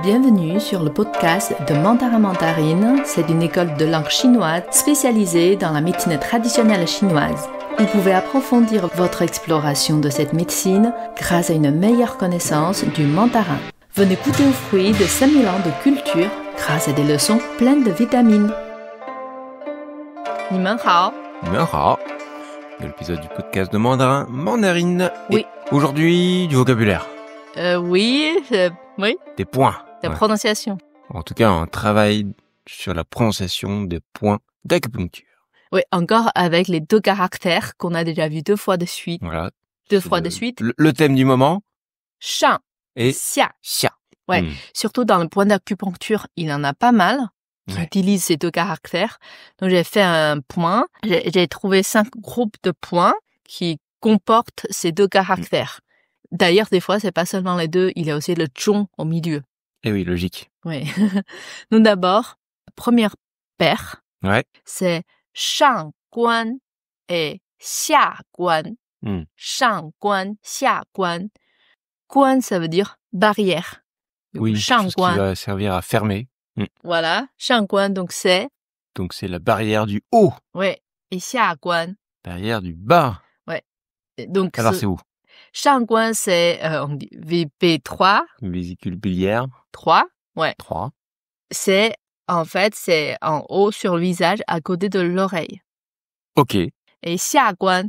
Bienvenue sur le podcast de Mandarin Mandarine. C'est une école de langue chinoise spécialisée dans la médecine traditionnelle chinoise. Vous pouvez approfondir votre exploration de cette médecine grâce à une meilleure connaissance du mandarin. Venez goûter aux fruits de 5000 ans de culture grâce à des leçons pleines de vitamines. 你们好. 你们好. L'épisode du podcast de Mandarin Mandarine. Oui. Et aujourd'hui, du vocabulaire. Oui. Des points. La Ouais. prononciation. En tout cas, un travail sur la prononciation des points d'acupuncture. Oui, encore avec les deux caractères qu'on a déjà vus deux fois de suite. Voilà. Deux C'est fois de suite. Le thème du moment. 上, Et 下. xia. Ouais. Surtout dans le point d'acupuncture, il en a pas mal qui Ouais. utilisent ces deux caractères. Donc j'ai fait un point. J'ai trouvé 5 groupes de points qui comportent ces deux caractères. D'ailleurs, des fois, c'est pas seulement les deux, il y a aussi le zhong au milieu. Eh oui, logique. Oui. Donc d'abord, première paire, Ouais. c'est 上关 et 下关. 上关, 下关. 关, ça veut dire barrière. Oui, quelque chose qui 上关. va servir à fermer. Voilà, 上关, donc c'est, Donc c'est la barrière du haut, ouais, et 下关. barrière du bas. Donc, Alors c'est où? 上关, c'est, on dit VP3, Vésicule biliaire. 3, ouais. 3. C'est, en fait, c'est en haut sur le visage, à côté de l'oreille. Ok. Et 下关,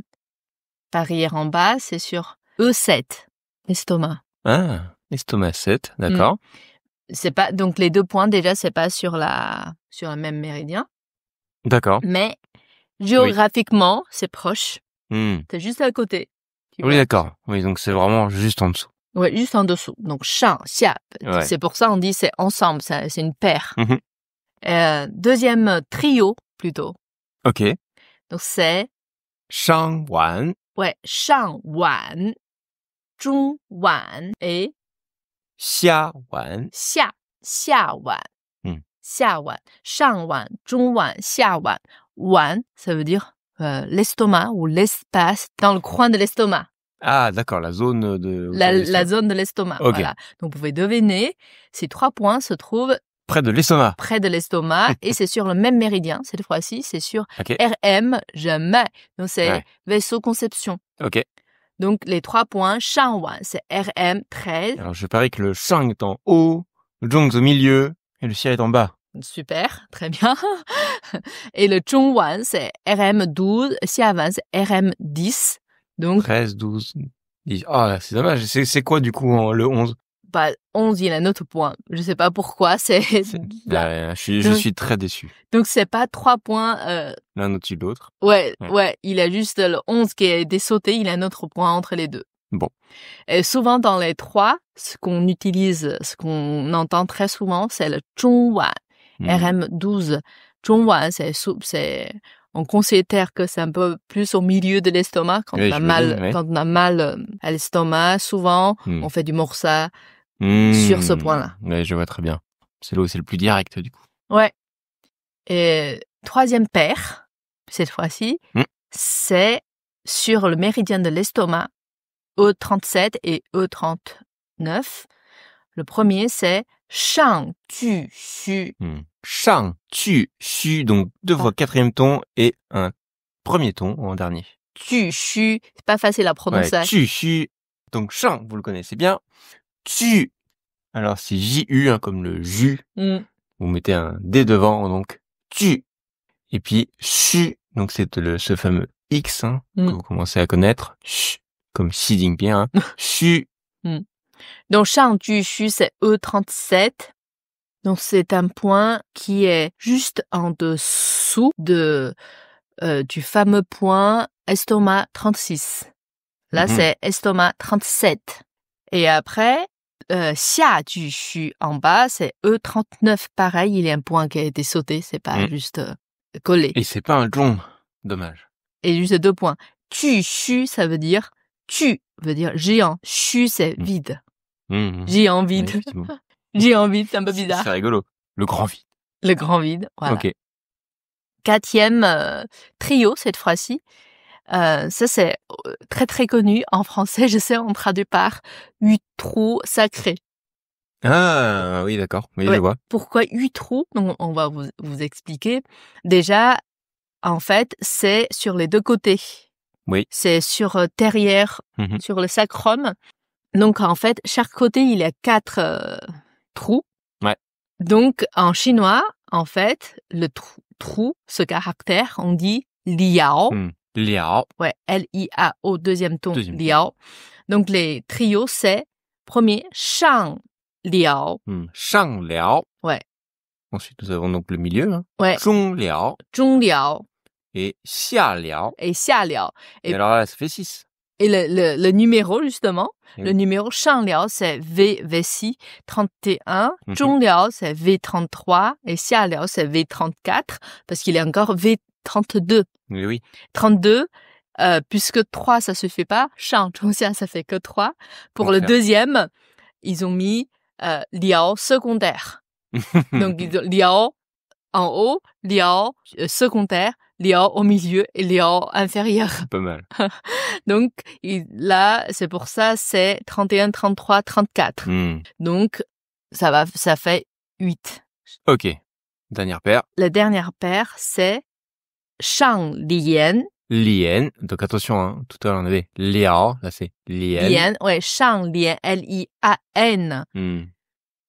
barrière en bas, c'est sur E7, l'estomac. Ah, estomac 7, d'accord. C'est pas, donc les deux points, déjà, c'est pas sur le même méridien. D'accord. Mais, géographiquement, c'est proche. Hmm. C'est juste à côté. Tu Oui, vois. d'accord. Oui, donc c'est vraiment juste en dessous. Ouais, juste en dessous. Donc, 上,下. Ouais. C'est pour ça on dit c'est ensemble, c'est une paire. Mhm. Deuxième trio, plutôt. Ok. Donc, c'est, Shang Wan. ouais, 上碗, 中碗 et Xia Wan. 下碗. 下碗, 上碗, 中碗, 下碗. 碗, ça veut dire l'estomac ou l'espace dans le coin de l'estomac. Ah, d'accord, la zone de... La zone de l'estomac. Ok. Voilà. Donc, vous pouvez deviner, ces 3 points se trouvent Près de l'estomac. près de l'estomac et c'est sur le même méridien. Cette fois-ci, c'est sur Ok. RM, jamais. Donc, c'est Ouais. vaisseau conception. Ok. Donc, les 3 points, 上碗, c'est RM 13. Alors, je parie que le Shang est en haut, le Zhong est au milieu, et le Xia est en bas. Super, très bien. Et le 中碗, c'est RM 12. 下碗, c'est RM 10. Donc, 13, 12, 10. Ah, c'est dommage. C'est quoi, du coup, le 11? bah, 11, il y a un autre point. Je sais pas pourquoi, c'est là. Je suis très déçu. Donc, c'est pas 3 points, L'un au-dessus de l'autre. ouais, il a juste le 11 qui a été sauté, il a un autre point entre les deux. Bon. Et souvent, dans les 3, ce qu'on utilise, ce qu'on entend très souvent, c'est le 中碗, RM 12. 中碗, on considère que c'est un peu plus au milieu de l'estomac quand Oui, on a je mal, me dis, ouais. quand on a mal à l'estomac. Souvent, on fait du morsa sur ce point-là. Ouais, je vois très bien. C'est là où c'est le plus direct, du coup. Ouais. Et troisième paire, cette fois-ci, c'est sur le méridien de l'estomac, E37 et E39. Le premier, c'est 上巨虚. Shang, tu, xu, donc 2 fois 4e ton et un premier ton en dernier. 巨虚, c'est pas facile à prononcer. Ouais, tu, xu. Donc Shang, vous le connaissez bien. Tu. Alors c'est J-U, hein, comme le jus. Vous mettez un D devant, donc tu. Et puis xu, donc c'est ce fameux X, hein, que vous commencez à connaître. Xu, comme Xi Jinping, hein. Xu. Donc, 上巨虚, c'est E37. Donc, c'est un point qui est juste en dessous du fameux point estomac 36. Là, c'est estomac 37. Et après, 下巨虚 en bas, c'est E39. Pareil, il y a un point qui a été sauté. C'est pas juste collé. Et c'est pas un Zhong. Dommage. Et juste 2 points. 巨虚, ça veut dire, tu veut dire géant. Xu, c'est vide. Géant vide. Effectivement. Géant vide, c'est un peu bizarre. C'est rigolo. Le grand vide. Le grand vide, voilà. Ok. 4e trio, cette fois-ci. Ça, c'est très, très connu. En français, je sais, on traduit par 8 trous sacrés. Ah oui, d'accord. Oui, je vois. Pourquoi 8 trous? Donc, on va vous expliquer. Déjà, en fait, c'est sur les deux côtés. Oui. C'est sur derrière, sur le sacrum. Donc, en fait, chaque côté, il y a 4 trous. Ouais. Donc, en chinois, en fait, le trou, ce caractère, on dit liao. Liao. Ouais, L-I-A-O, deuxième ton, liao. Donc, les trios, c'est premier, shang liao. Shang liao. Ouais. Ensuite, nous avons donc le milieu, hein. Ouais. Zhong liao. Zhong liao. Et xia liao. Et xia liao. Et alors là, ça fait 6. Et le numéro, justement, le numéro shang liao, c'est V6, 31. Zhong liao, c'est V33. Et xia liao, c'est V34. Parce qu'il est encore V32. Oui. 32, puisque 3, ça se fait pas. Shang, zhong xia, ça fait que 3. Pour le deuxième, ils ont mis liao secondaire. Donc, liao en haut, liao secondaire, liao au milieu et liao inférieur. Pas mal. Donc, là, c'est pour ça, c'est 31, 33, 34. Donc, ça fait 8. Ok. Dernière paire. La dernière paire, c'est shang lian. Lian. Donc, attention, hein. Tout à l'heure, on avait liao. Là, c'est lian. Lian, ouais, shang lian, L-I-A-N.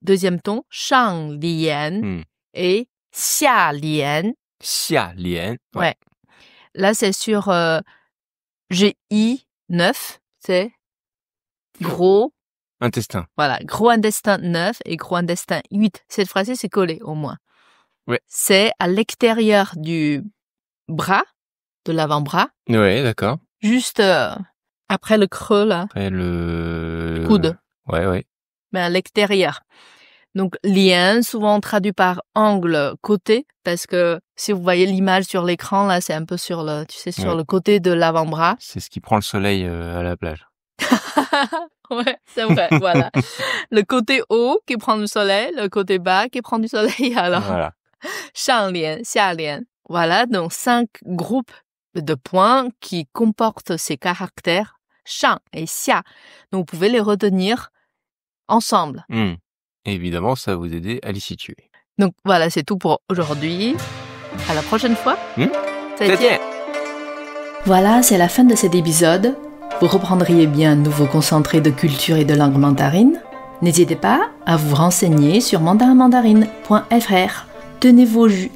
Deuxième ton, shang lian. Et xia lian. Xia lian. Ouais. Là, c'est sur GI 9, c'est gros intestin. Voilà, gros intestin 9 et gros intestin 8. Cette phrase, c'est collé au moins. Ouais. C'est à l'extérieur du bras, de l'avant-bras. Ouais, d'accord. Juste après le creux, là. Après le coude. Ouais. Mais à l'extérieur. Donc, lien, souvent traduit par angle côté, parce que si vous voyez l'image sur l'écran, là, c'est un peu sur le, sur le côté de l'avant-bras. C'est ce qui prend le soleil à la plage. Ouais, c'est vrai, voilà. Le côté haut qui prend le soleil, le côté bas qui prend du soleil, alors. Voilà. Shang lian, xia lian. Voilà, donc 5 groupes de points qui comportent ces caractères, shang et xia. Donc, vous pouvez les retenir ensemble. Évidemment, ça va vous aider à les situer. Donc voilà, c'est tout pour aujourd'hui. À la prochaine fois. Zaijian. Voilà, c'est la fin de cet épisode. Vous reprendriez bien un nouveau concentré de culture et de langue mandarine. N'hésitez pas à vous renseigner sur mandarinmandarine.fr. Tenez vos jus